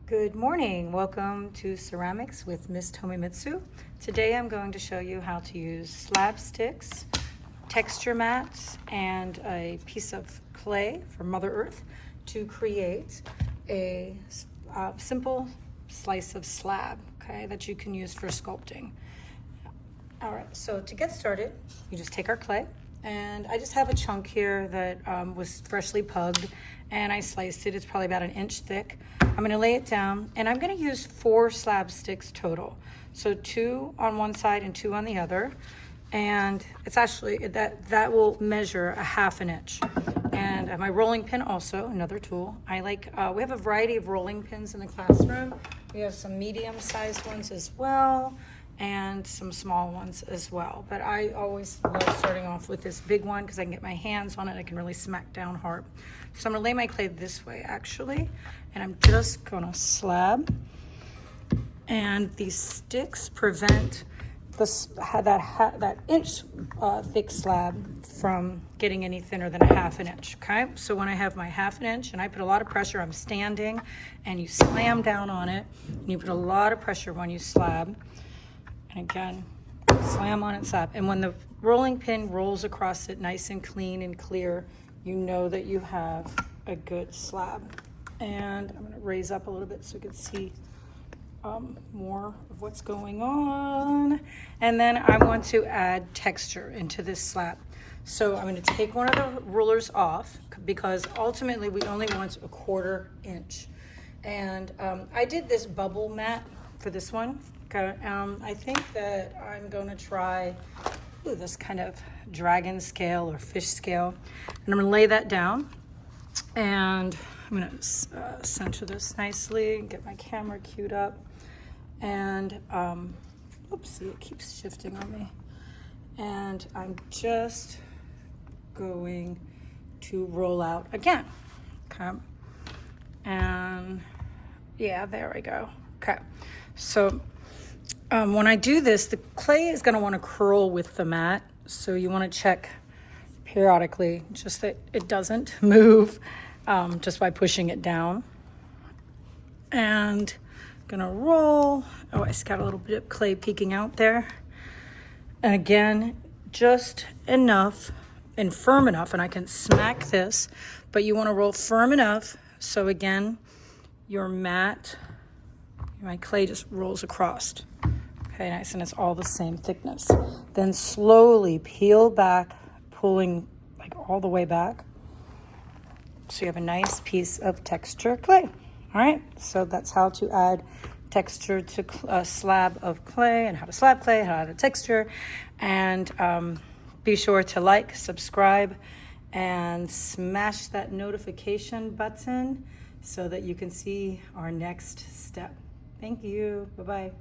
Good morning. Welcome to Ceramics with Miss Tomimitsu. Today I'm going to show you how to use slab sticks, texture mats, and a piece of clay from Mother Earth to create a simple slice of slab, okay, that you can use for sculpting. All right, so to get started, you just take our clay, and I just have a chunk here that was freshly pugged, and I sliced it. It's probably about 1 inch thick. I'm gonna lay it down, and I'm gonna use 4 slab sticks total. So 2 on one side and 2 on the other. And it's actually, that will measure 1/2 inch. And my rolling pin also, another tool. We have a variety of rolling pins in the classroom. We have some medium-sized ones as well, and some small ones as well. But I always love starting off with this big one because I can get my hands on it. I can really smack down hard. So I'm gonna lay my clay this way actually, and I'm just gonna slab. And these sticks prevent that inch thick slab from getting any thinner than 1/2 inch, okay? So when I have my 1/2 inch and I put a lot of pressure, I'm standing, and you slam down on it, and you put a lot of pressure when you slab. And again, slam on it, slap. And when the rolling pin rolls across it nice and clean and clear, you know that you have a good slab. And I'm gonna raise up a little bit so you can see more of what's going on. And then I want to add texture into this slab. So I'm gonna take one of the rulers off because ultimately we only want 1/4 inch. And I did this bubble mat for this one. Okay, I think that I'm going to try this kind of dragon scale or fish scale. And I'm going to lay that down. And I'm going to center this nicely, get my camera queued up. And, oopsie, it keeps shifting on me. And I'm just going to roll out again. Okay. And yeah, there we go. Okay. So when I do this, the clay is going to want to curl with the mat. So you want to check periodically just that it doesn't move just by pushing it down. And I'm going to roll. Oh, I just got a little bit of clay peeking out there. And again, just enough and firm enough, and I can smack this, but you want to roll firm enough. So again, your mat, my clay just rolls across. Okay, nice, and it's all the same thickness. Then slowly peel back, pulling like all the way back. So you have a nice piece of texture clay. All right, so that's how to add texture to a slab of clay, and how to slab clay, how to add texture. And be sure to like, subscribe, and smash that notification button so that you can see our next step. Thank you. Bye-bye.